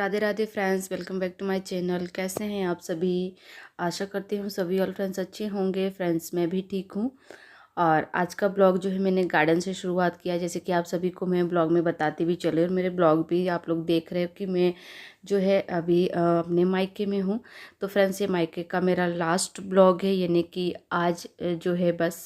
Radhe Radhe friends, welcome back to my channel. कैसे हैं आप सभी? आशा करती हूँ सभी ऑल फ्रेंड्स अच्छे होंगे। फ्रेंड्स मैं भी ठीक हूँ। और आज का ब्लॉग जो है मैंने गार्डन से शुरुआत किया, जैसे कि आप सभी को मैं ब्लॉग में बताती भी चले, और मेरे ब्लॉग भी आप लोग देख रहे हो कि मैं जो है अभी अपने मायके में हूँ। तो फ्रेंड्स ये मायके का मेरा लास्ट ब्लॉग है, यानी कि आज जो है बस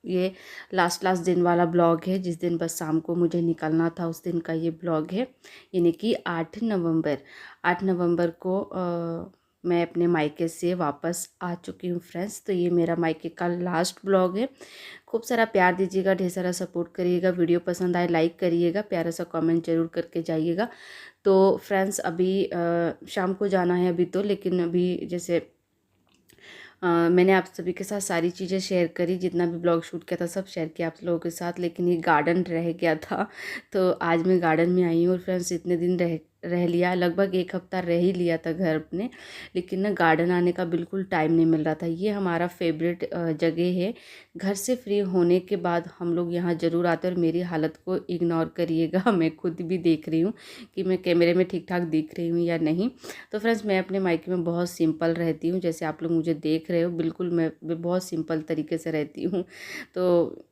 ये लास्ट दिन वाला ब्लॉग है। जिस दिन बस शाम को मुझे निकलना था उस दिन का ये ब्लॉग है, यानी कि 8 नवंबर को मैं अपने मायके से वापस आ चुकी हूँ फ्रेंड्स। तो ये मेरा मायके का लास्ट ब्लॉग है। खूब सारा प्यार दीजिएगा, ढेर सारा सपोर्ट करिएगा। वीडियो पसंद आए लाइक करिएगा, प्यारा सा कमेंट जरूर करके जाइएगा। तो फ्रेंड्स अभी शाम को जाना है अभी तो, लेकिन अभी जैसे मैंने आप सभी के साथ सारी चीज़ें शेयर करी, जितना भी ब्लॉग शूट किया था सब शेयर किया आप लोगों के साथ, लेकिन ये गार्डन रह गया था। तो आज मैं गार्डन में आई हूँ। और फ्रेंड्स इतने दिन रह लिया, लगभग 1 हफ्ता रह ही लिया था घर अपने, लेकिन ना गार्डन आने का बिल्कुल टाइम नहीं मिल रहा था। ये हमारा फेवरेट जगह है। घर से फ्री होने के बाद हम लोग यहाँ ज़रूर आते हैं। और मेरी हालत को इग्नोर करिएगा, मैं खुद भी देख रही हूँ कि मैं कैमरे में ठीक ठाक दिख रही हूँ या नहीं। तो फ्रेंड्स मैं अपने मायके में बहुत सिंपल रहती हूँ, जैसे आप लोग मुझे देख रहे हो, बिल्कुल मैं बहुत सिंपल तरीके से रहती हूँ। तो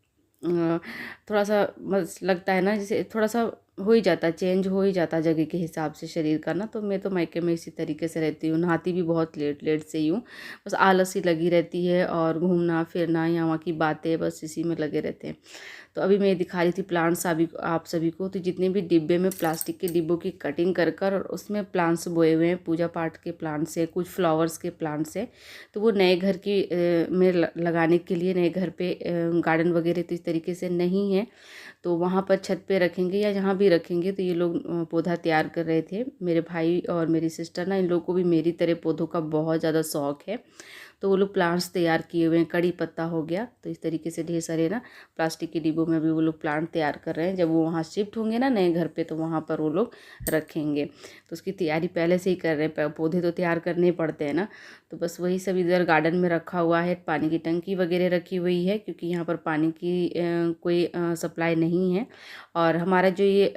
थोड़ा सा बस लगता है ना, जैसे थोड़ा सा हो ही जाता, चेंज हो ही जाता जगह के हिसाब से शरीर का ना। तो मैं तो मायके में इसी तरीके से रहती हूँ। नहाती भी बहुत लेट लेट से ही हूँ, बस आलस ही लगी रहती है, और घूमना फिरना यहाँ वहाँ की बातें बस इसी में लगे रहते हैं। तो अभी मैं दिखा रही थी प्लांट्स अभी आप सभी को। तो जितने भी डिब्बे में प्लास्टिक के डिब्बों की कटिंग कर कर और उसमें प्लांट्स बोए हुए हैं, पूजा पाठ के प्लांट्स है, कुछ फ्लावर्स के प्लांट्स है। तो वो नए घर की में लगाने के लिए, नए घर पे गार्डन वगैरह तो इस तरीके से नहीं है, तो वहाँ पर छत पे रखेंगे या जहाँ भी रखेंगे। तो ये लोग पौधा तैयार कर रहे थे, मेरे भाई और मेरी सिस्टर ना। इन लोगों को भी मेरी तरह पौधों का बहुत ज़्यादा शौक है। तो वो लोग प्लांट्स तैयार किए हुए हैं, कड़ी पत्ता हो गया, तो इस तरीके से ढेर सारे ना प्लास्टिक के डिब्बों में भी वो लोग प्लांट तैयार कर रहे हैं। जब वो वहाँ शिफ्ट होंगे ना नए घर पे, तो वहाँ पर वो लोग रखेंगे। तो उसकी तैयारी पहले से ही कर रहे हैं, पौधे तो तैयार करने पड़ते हैं ना। तो बस वही सब इधर गार्डन में रखा हुआ है। पानी की टंकी वगैरह रखी हुई है, क्योंकि यहाँ पर पानी की कोई सप्लाई नहीं है। और हमारा जो ये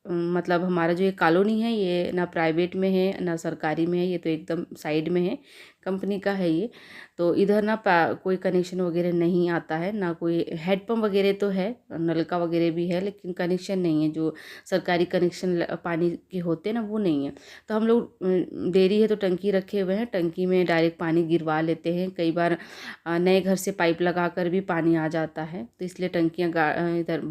मतलब हमारा जो ये कॉलोनी है, ये ना प्राइवेट में है ना सरकारी में है, ये तो एकदम साइड में है, कंपनी का है ये। तो इधर ना कोई कनेक्शन वगैरह नहीं आता है, ना कोई हैंडपम्प वगैरह तो है, नलका वगैरह भी है, लेकिन कनेक्शन नहीं है। जो सरकारी कनेक्शन पानी के होते हैं ना, वो नहीं है। तो हम लोग डेयरी है तो टंकी रखे हुए हैं, टंकी में डायरेक्ट पानी गिरवा लेते हैं। कई बार नए घर से पाइप लगा कर भी पानी आ जाता है, तो इसलिए टंकियाँ इधर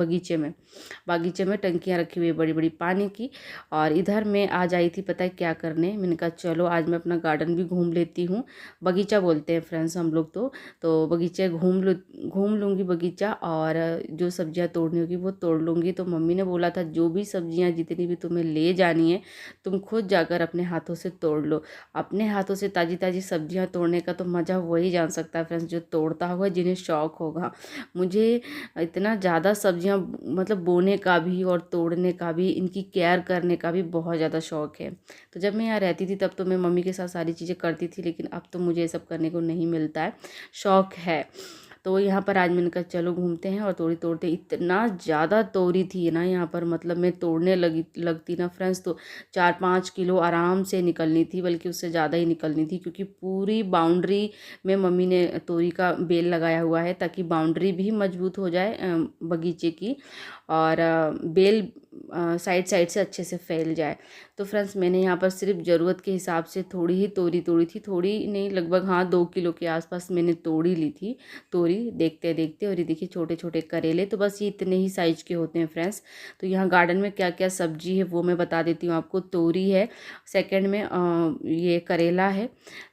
बागीचे में टंकियाँ रखी हुई है बड़ी बड़ी पानी की। और इधर मैं आज आई थी पता है क्या करने, मैंने कहा चलो आज मैं अपना गार्डन भी घूम लेती हूँ। बगीचा बोलते हैं फ्रेंड्स हम लोग तो बगीचे घूम लूँगी बगीचा, और जो सब्जियां तोड़नी होगी वो तोड़ लूँगी। तो मम्मी ने बोला था जो भी सब्जियां जितनी भी तुम्हें ले जानी है, तुम खुद जाकर अपने हाथों से तोड़ लो। अपने हाथों से ताज़ी ताज़ी सब्जियां तोड़ने का तो मज़ा वही जान सकता है फ्रेंड्स, जो तोड़ता होगा, जिन्हें शौक होगा। मुझे इतना ज़्यादा सब्जियां मतलब बोने का भी और तोड़ने का भी, इनकी केयर करने का भी बहुत ज़्यादा शौक है। तो जब मैं यहाँ रहती थी तब तो मैं मम्मी के साथ सारी चीज़ें करती थी, लेकिन अब तो मुझे ये सब करने को नहीं मिलता है, शौक है। तो यहाँ पर आज मैंने कहा चलो घूमते हैं। और तोड़ी तोड़ते इतना ज़्यादा तोड़ी थी ना यहाँ पर, मतलब मैं तोड़ने लगती ना फ्रेंड्स, तो 4-5 किलो आराम से निकलनी थी, बल्कि उससे ज़्यादा ही निकलनी थी, क्योंकि पूरी बाउंड्री में मम्मी ने तोरी का बेल लगाया हुआ है, ताकि बाउंड्री भी मजबूत हो जाए बगीचे की, और बेल साइड साइड से अच्छे से फैल जाए। तो फ्रेंड्स मैंने यहाँ पर सिर्फ ज़रूरत के हिसाब से थोड़ी ही तोड़ी थी, थोड़ी नहीं, लगभग हाँ 2 किलो के आसपास मैंने तोड़ी ली थी तोरी देखते देखते। और ये देखिए छोटे छोटे करेले, तो बस ये इतने ही साइज के होते हैं फ्रेंड्स। तो यहाँ गार्डन में क्या क्या सब्जी है वो मैं बता देती हूँ आपको। तोरी है, सेकंड में ये करेला है,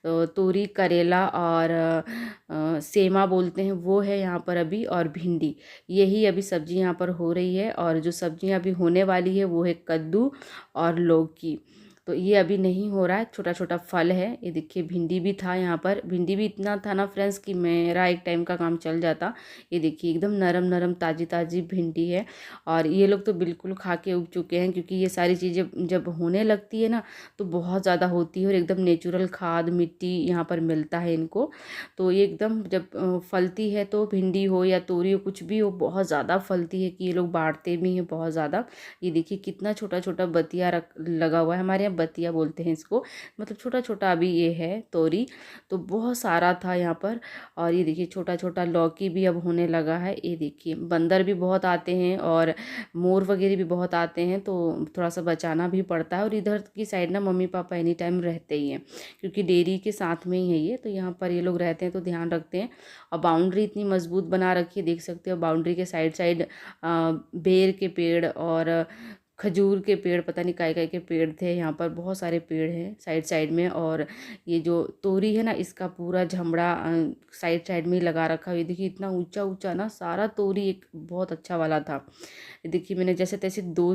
तो तोरी करेला और सेमा बोलते हैं वो है यहाँ पर अभी, और भिंडी। यही अभी सब्जी यहाँ पर हो रही है। और जो सब्जियाँ अभी होने वाली है वो है कद्दू और लौकी। तो ये अभी नहीं हो रहा है, छोटा छोटा फल है। ये देखिए भिंडी भी था यहाँ पर, भिंडी भी इतना था ना फ्रेंड्स कि मेरा एक टाइम का काम चल जाता। ये देखिए एकदम नरम नरम ताज़ी ताज़ी भिंडी है। और ये लोग तो बिल्कुल खा के उग चुके हैं, क्योंकि ये सारी चीज़ें जब होने लगती है ना तो बहुत ज़्यादा होती है, और एकदम नेचुरल खाद मिट्टी यहाँ पर मिलता है इनको। तो ये एकदम जब फलती है, तो भिंडी हो या तोरी हो कुछ भी हो, बहुत ज़्यादा फलती है कि ये लोग बांटते भी हैं बहुत ज़्यादा। ये देखिए कितना छोटा छोटा बतिया लगा हुआ है, हमारे यहाँ हैं, बतिया बोलते हैं इसको, मतलब छोटा छोटा अभी ये है तोरी। तो बहुत सारा था यहाँ पर। और ये देखिए छोटा छोटा लौकी भी अब होने लगा है। ये देखिए बंदर भी बहुत आते हैं और मोर वगैरह भी बहुत आते हैं, तो थोड़ा सा बचाना भी पड़ता है। और इधर की साइड ना मम्मी पापा एनी टाइम रहते ही हैं, क्योंकि डेयरी के साथ में ही है ये, तो यहाँ पर ये लोग रहते हैं तो ध्यान रखते हैं। और बाउंड्री इतनी मजबूत बना रखी है, देख सकते हो बाउंड्री के साइड साइड बेर के पेड़ और खजूर के पेड़, पता नहीं काय के पेड़ थे। यहाँ पर बहुत सारे पेड़ हैं साइड साइड में। और ये जो तोरी है ना, इसका पूरा झमड़ा साइड साइड में ही लगा रखा है। ये देखिए इतना ऊंचा ऊंचा ना सारा तोरी, एक बहुत अच्छा वाला था। ये देखिए मैंने जैसे तैसे दो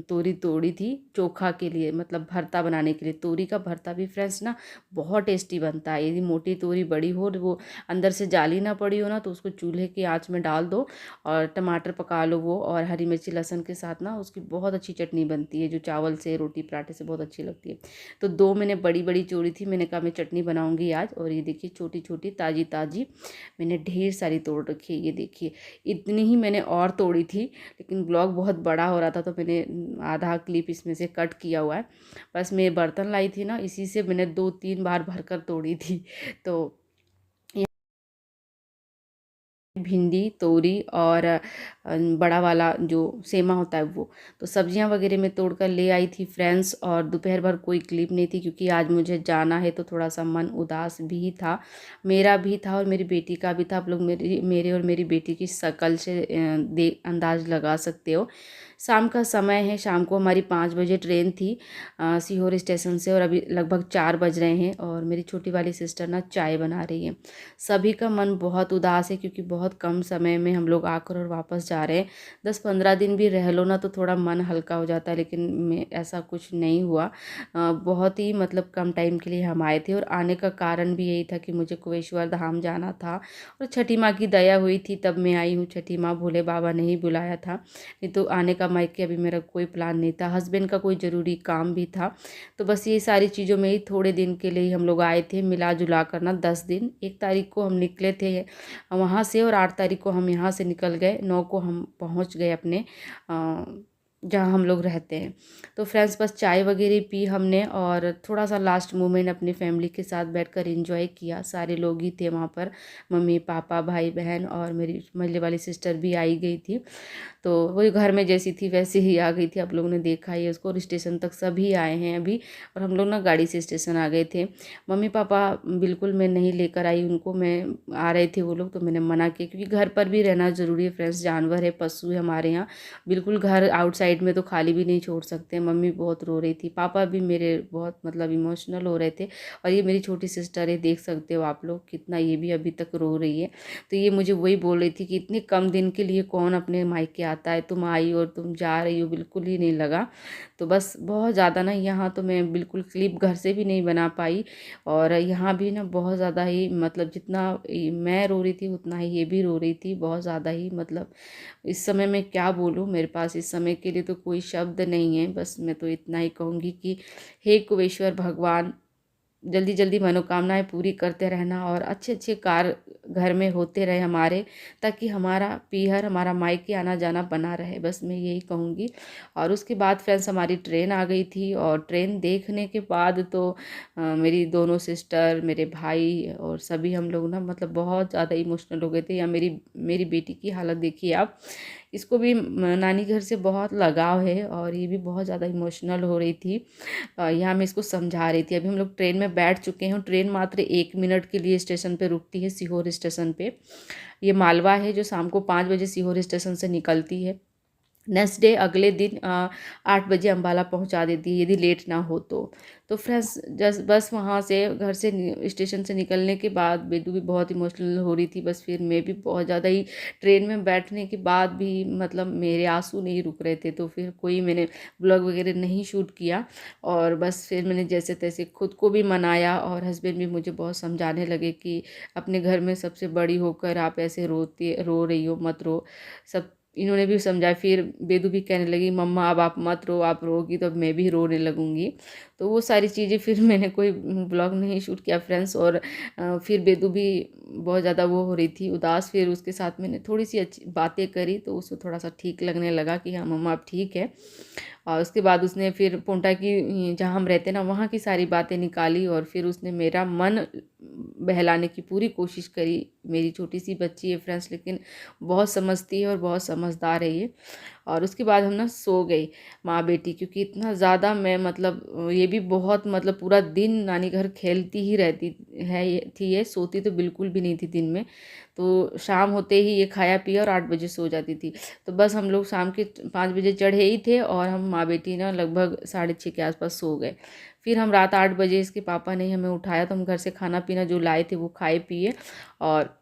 तोरी तोड़ी थी चोखा के लिए, मतलब भरता बनाने के लिए। तोरी का भरता भी फ्रेंड्स ना बहुत टेस्टी बनता है। यदि मोटी तोरी बड़ी हो और वो अंदर से जाली ना पड़ी हो ना, तो उसको चूल्हे की आंच में डाल दो और टमाटर पका लो वो, और हरी मिर्ची लहसुन के साथ ना उसकी बहुत अच्छी चटनी बनती है, जो चावल से रोटी पराठे से बहुत अच्छी लगती है। तो दो मैंने बड़ी बड़ी चोरी थी, मैंने कहा मैं चटनी बनाऊंगी आज। और ये देखिए छोटी छोटी ताजी ताजी मैंने ढेर सारी तोड़ रखी है। ये देखिए इतनी ही मैंने और तोड़ी थी, लेकिन ब्लॉग बहुत बड़ा हो रहा था तो मैंने आधा क्लिप इसमें से कट किया हुआ है। बस मैं बर्तन लाई थी ना, इसी से मैंने 2-3 बार भरकर तोड़ी थी। तो भिंडी, तोरी और बड़ा वाला जो सेमा होता है वो, तो सब्जियां वगैरह मैं तोड़ कर ले आई थी फ्रेंड्स। और दोपहर भर कोई क्लिप नहीं थी, क्योंकि आज मुझे जाना है तो थोड़ा सा मन उदास भी था, मेरा भी था और मेरी बेटी का भी था। आप लोग मेरे और मेरी बेटी की शक्ल से अंदाज लगा सकते हो। शाम का समय है, शाम को हमारी 5 बजे ट्रेन थी सीहोर स्टेशन से, और अभी लगभग 4 बज रहे हैं। और मेरी छोटी वाली सिस्टर ना चाय बना रही है। सभी का मन बहुत उदास है, क्योंकि बहुत कम समय में हम लोग आकर और वापस जा रहे हैं। 10-15 दिन भी रह लो ना तो थोड़ा मन हल्का हो जाता है, लेकिन ऐसा कुछ नहीं हुआ। बहुत ही मतलब कम टाइम के लिए हम आए थे। और आने का कारण भी यही था कि मुझे कुबेश्वर धाम जाना था, और छठी माँ की दया हुई थी तब मैं आई हूँ। छठी माँ भोले बाबा ने ही बुलाया था, नहीं तो आने का मायके अभी मेरा कोई प्लान नहीं था। हस्बैंड का कोई ज़रूरी काम भी था। तो बस ये सारी चीज़ों में ही थोड़े दिन के लिए ही हम लोग आए थे, मिला जुला कर ना 10 दिन। 1 तारीख को हम निकले थे वहाँ से, और 8 तारीख को हम यहाँ से निकल गए। 9 को हम पहुँच गए अपने जहाँ हम लोग रहते हैं। तो फ्रेंड्स बस चाय वगैरह पी हमने, और थोड़ा सा लास्ट मोमेंट अपनी फैमिली के साथ बैठकर एंजॉय किया। सारे लोग ही थे वहाँ पर, मम्मी पापा भाई बहन, और मेरी मझले वाली सिस्टर भी आई गई थी। तो वही घर में जैसी थी वैसे ही आ गई थी। आप लोगों ने देखा ही है उसको, और स्टेशन तक सभी आए हैं अभी। और हम लोग ना गाड़ी से स्टेशन आ गए थे। मम्मी पापा बिल्कुल मैं नहीं लेकर आई उनको, मैं आ रहे थे वो लोग तो मैंने मना किया, क्योंकि घर पर भी रहना ज़रूरी है फ्रेंड्स। जानवर है, पशु है हमारे यहाँ, बिल्कुल घर आउटसाइड में तो खाली भी नहीं छोड़ सकते। मम्मी बहुत रो रही थी, पापा भी मेरे बहुत मतलब इमोशनल हो रहे थे। और ये मेरी छोटी सिस्टर है, देख सकते हो आप लोग कितना ये भी अभी तक रो रही है। तो ये मुझे वही बोल रही थी कि इतने कम दिन के लिए कौन अपने मायके आता है, तुम आई और तुम जा रही हो, बिल्कुल ही नहीं लगा। तो बस बहुत ज़्यादा ना यहाँ तो मैं बिल्कुल क्लिप घर से भी नहीं बना पाई। और यहाँ भी ना बहुत ज़्यादा ही मतलब जितना मैं रो रही थी उतना ही ये भी रो रही थी, बहुत ज़्यादा ही। मतलब इस समय मैं क्या बोलूँ, मेरे पास इस समय के लिए तो कोई शब्द नहीं है। बस मैं तो इतना ही कहूँगी कि हे कुबेश्वर भगवान, जल्दी जल्दी मनोकामनाएं पूरी करते रहना, और अच्छे अच्छे कार्य घर में होते रहे हमारे, ताकि हमारा पीहर हमारा मायके आना जाना बना रहे। बस मैं यही कहूँगी। और उसके बाद फ्रेंड्स हमारी ट्रेन आ गई थी, और ट्रेन देखने के बाद तो मेरी दोनों सिस्टर, मेरे भाई और सभी हम लोग ना मतलब बहुत ज़्यादा इमोशनल हो गए थे। या मेरी मेरी बेटी की हालत देखिए आप, इसको भी नानी घर से बहुत लगाव है, और ये भी बहुत ज़्यादा इमोशनल हो रही थी। यहाँ मैं इसको समझा रही थी। अभी हम लोग ट्रेन में बैठ चुके हैं। ट्रेन मात्र 1 मिनट के लिए स्टेशन पे रुकती है, सीहोर स्टेशन पे। ये मालवा है जो शाम को 5 बजे सीहोर स्टेशन से निकलती है। नेक्स्ट डे अगले दिन 8 बजे अम्बाला पहुंचा देती है, यदि लेट ना हो तो। तो फ्रेंड्स जस्ट बस वहाँ से घर से स्टेशन से निकलने के बाद बेदू भी बहुत इमोशनल हो रही थी। बस फिर मैं भी बहुत ज़्यादा ही, ट्रेन में बैठने के बाद भी मतलब मेरे आंसू नहीं रुक रहे थे। तो फिर कोई मैंने ब्लॉग वगैरह नहीं शूट किया, और बस फिर मैंने जैसे तैसे खुद को भी मनाया। और हस्बैंड भी मुझे बहुत समझाने लगे कि अपने घर में सबसे बड़ी होकर आप ऐसे रो रही हो, मत रो। सब इन्होंने भी समझाया। फिर बेदू भी कहने लगी मम्मा अब आप मत रो, आप रोगी तो अब मैं भी रोने लगूंगी। तो वो सारी चीज़ें फिर मैंने कोई ब्लॉग नहीं शूट किया फ्रेंड्स। और फिर बेदू भी बहुत ज़्यादा वो हो रही थी उदास। फिर उसके साथ मैंने थोड़ी सी अच्छी बातें करी, तो उसको थोड़ा सा ठीक लगने लगा कि हाँ मम्मा अब ठीक है। और उसके बाद उसने फिर पोंटा की जहाँ हम रहते ना वहाँ की सारी बातें निकाली और फिर उसने मेरा मन बहलाने की पूरी कोशिश करी। मेरी छोटी सी बच्ची है फ्रेंड्स, लेकिन बहुत समझती है और बहुत समझदार है ये। और उसके बाद हम ना सो गई माँ बेटी, क्योंकि इतना ज़्यादा मैं मतलब ये भी बहुत मतलब पूरा दिन नानी घर खेलती ही रहती है थी। ये सोती तो बिल्कुल भी नहीं थी दिन में। तो शाम होते ही ये खाया पिया और 8 बजे सो जाती थी। तो बस हम लोग शाम के 5 बजे चढ़े ही थे और हम माँ बेटी ना लगभग 6:30 के आसपास सो गए। फिर हम रात 8 बजे इसके पापा ने हमें उठाया, तो हम घर से खाना पीना जो लाए थे वो खाए पिए और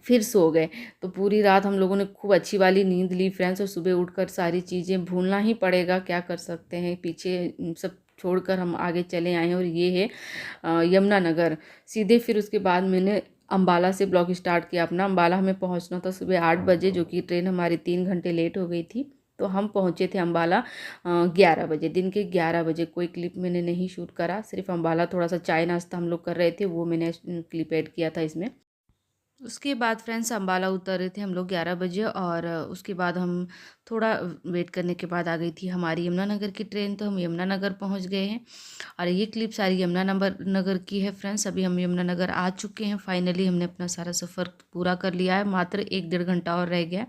फिर सो गए। तो पूरी रात हम लोगों ने खूब अच्छी वाली नींद ली फ्रेंड्स, और सुबह उठकर सारी चीज़ें भूलना ही पड़ेगा, क्या कर सकते हैं। पीछे सब छोड़कर हम आगे चले आए हैं और ये है यमुनानगर। सीधे फिर उसके बाद मैंने अम्बाला से ब्लॉग स्टार्ट किया अपना। अम्बाला हमें पहुंचना था सुबह 8 बजे, जो कि ट्रेन हमारी 3 घंटे लेट हो गई थी। तो हम पहुंचे थे अम्बाला 11 बजे, दिन के 11 बजे। कोई क्लिप मैंने नहीं शूट करा, सिर्फ अम्बाला थोड़ा सा चाय नाश्ता हम लोग कर रहे थे वो मैंने क्लिप ऐड किया था इसमें। उसके बाद फ्रेंड्स अम्बाला उतरे थे हम लोग 11 बजे, और उसके बाद हम थोड़ा वेट करने के बाद आ गई थी हमारी यमुनानगर की ट्रेन। तो हम यमुनानगर पहुंच गए हैं और ये क्लिप सारी यमुनानगर की है फ्रेंड्स। अभी हम यमुनानगर आ चुके हैं, फाइनली हमने अपना सारा सफ़र पूरा कर लिया है, मात्र 1-1.5 घंटा और रह गया है।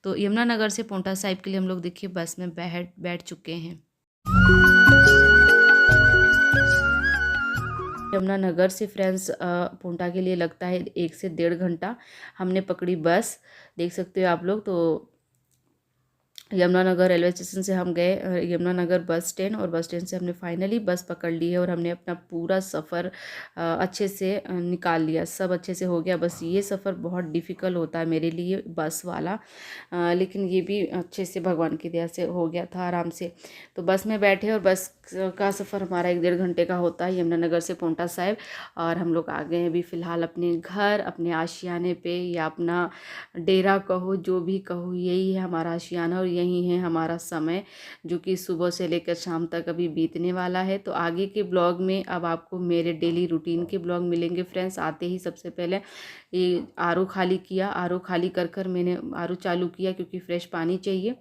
तो यमुनानगर से पोंटा साहिब के लिए हम लोग देखिए बस में बैठ चुके हैं। यमुनानगर से फ्रेंड्स पोंटा के लिए लगता है 1 से 1.5 घंटा। हमने पकड़ी बस, देख सकते हो आप लोग। तो यमुनानगर रेलवे स्टेशन से हम गए यमुनानगर बस स्टैंड, और बस स्टैंड से हमने फाइनली बस पकड़ ली है और हमने अपना पूरा सफ़र अच्छे से निकाल लिया। सब अच्छे से हो गया। बस ये सफ़र बहुत डिफ़िकल्ट होता है मेरे लिए बस वाला, लेकिन ये भी अच्छे से भगवान की दया से हो गया था आराम से। तो बस में बैठे और बस का सफ़र हमारा 1-1.5 घंटे का होता है यमुनानगर से पोंटा साहिब। और हम लोग आ गए हैं अभी फ़िलहाल अपने घर, अपने आशियाने पे, या अपना डेरा कहो, जो भी कहो, यही है हमारा आशियाना और यही है हमारा समय, जो कि सुबह से लेकर शाम तक अभी बीतने वाला है। तो आगे के ब्लॉग में अब आपको मेरे डेली रूटीन के ब्लॉग मिलेंगे फ्रेंड्स। आते ही सबसे पहले ये आर ओ खाली किया, आर ओ खाली कर कर मैंने आर ओ चालू किया, क्योंकि फ्रेश पानी चाहिए।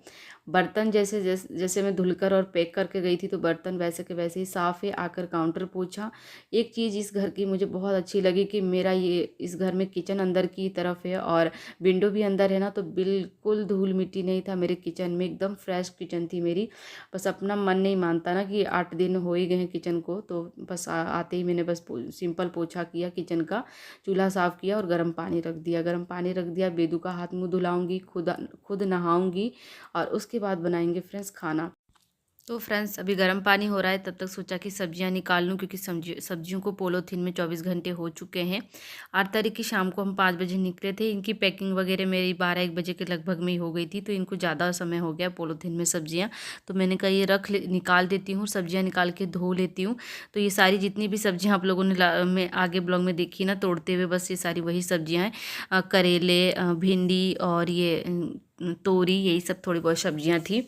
बर्तन जैसे मैं धुलकर और पैक करके गई थी, तो बर्तन वैसे के वैसे ही साफ़ है। आकर काउंटर पोछा। एक चीज़ इस घर की मुझे बहुत अच्छी लगी कि मेरा ये इस घर में किचन अंदर की तरफ है और विंडो भी अंदर है ना, तो बिल्कुल धूल मिट्टी नहीं था मेरे किचन में, एकदम फ्रेश किचन थी मेरी। बस अपना मन नहीं मानता ना कि 8 दिन हो ही गए हैं किचन को, तो बस आते ही मैंने बस सिंपल पोछा किया किचन का, चूल्हा साफ़ किया और गर्म पानी रख दिया। गर्म पानी रख दिया, बेदू का हाथ मुँह धुलाऊंगी, खुद नहाऊंगी, और उसके बाद बनाएंगे फ्रेंड्स खाना। तो फ्रेंड्स अभी गर्म पानी हो रहा है, तब तक सोचा कि सब्जियां निकाल लूं, क्योंकि सब्जियों को पोलोथीन में 24 घंटे हो चुके हैं। 8 तारीख की शाम को हम 5 बजे निकले थे। इनकी पैकिंग वगैरह मेरी 12-1 बजे के लगभग में ही हो गई थी, तो इनको ज़्यादा समय हो गया पोलोथीन में सब्जियां। तो मैंने कहा ये निकाल देती हूँ, सब्जियाँ निकाल के धो लेती हूँ। तो ये सारी जितनी भी सब्जियाँ आप लोगों ने में आगे ब्लॉग में देखी ना तोड़ते हुए, बस ये सारी वही सब्जियाँ हैं। करेले, भिंडी और ये तोरी, यही सब थोड़ी बहुत सब्जियां थी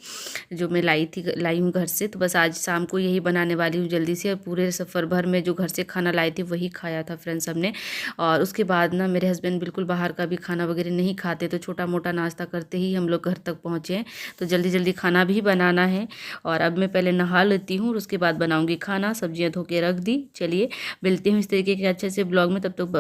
जो मैं लाई हूँ घर से। तो बस आज शाम को यही बनाने वाली हूँ जल्दी से, और पूरे सफ़र भर में जो घर से खाना लाई थी वही खाया था फ्रेंड्स हमने। और उसके बाद ना मेरे हस्बैंड बिल्कुल बाहर का भी खाना वगैरह नहीं खाते, तो छोटा मोटा नाश्ता करते ही हम लोग घर तक पहुँचे हैं। तो जल्दी जल्दी खाना भी बनाना है, और अब मैं पहले नहा लेती हूँ और उसके बाद बनाऊँगी खाना। सब्जियाँ धो के रख दी। चलिए मिलती हूँ इस तरीके के अच्छे से ब्लॉग में, तब तक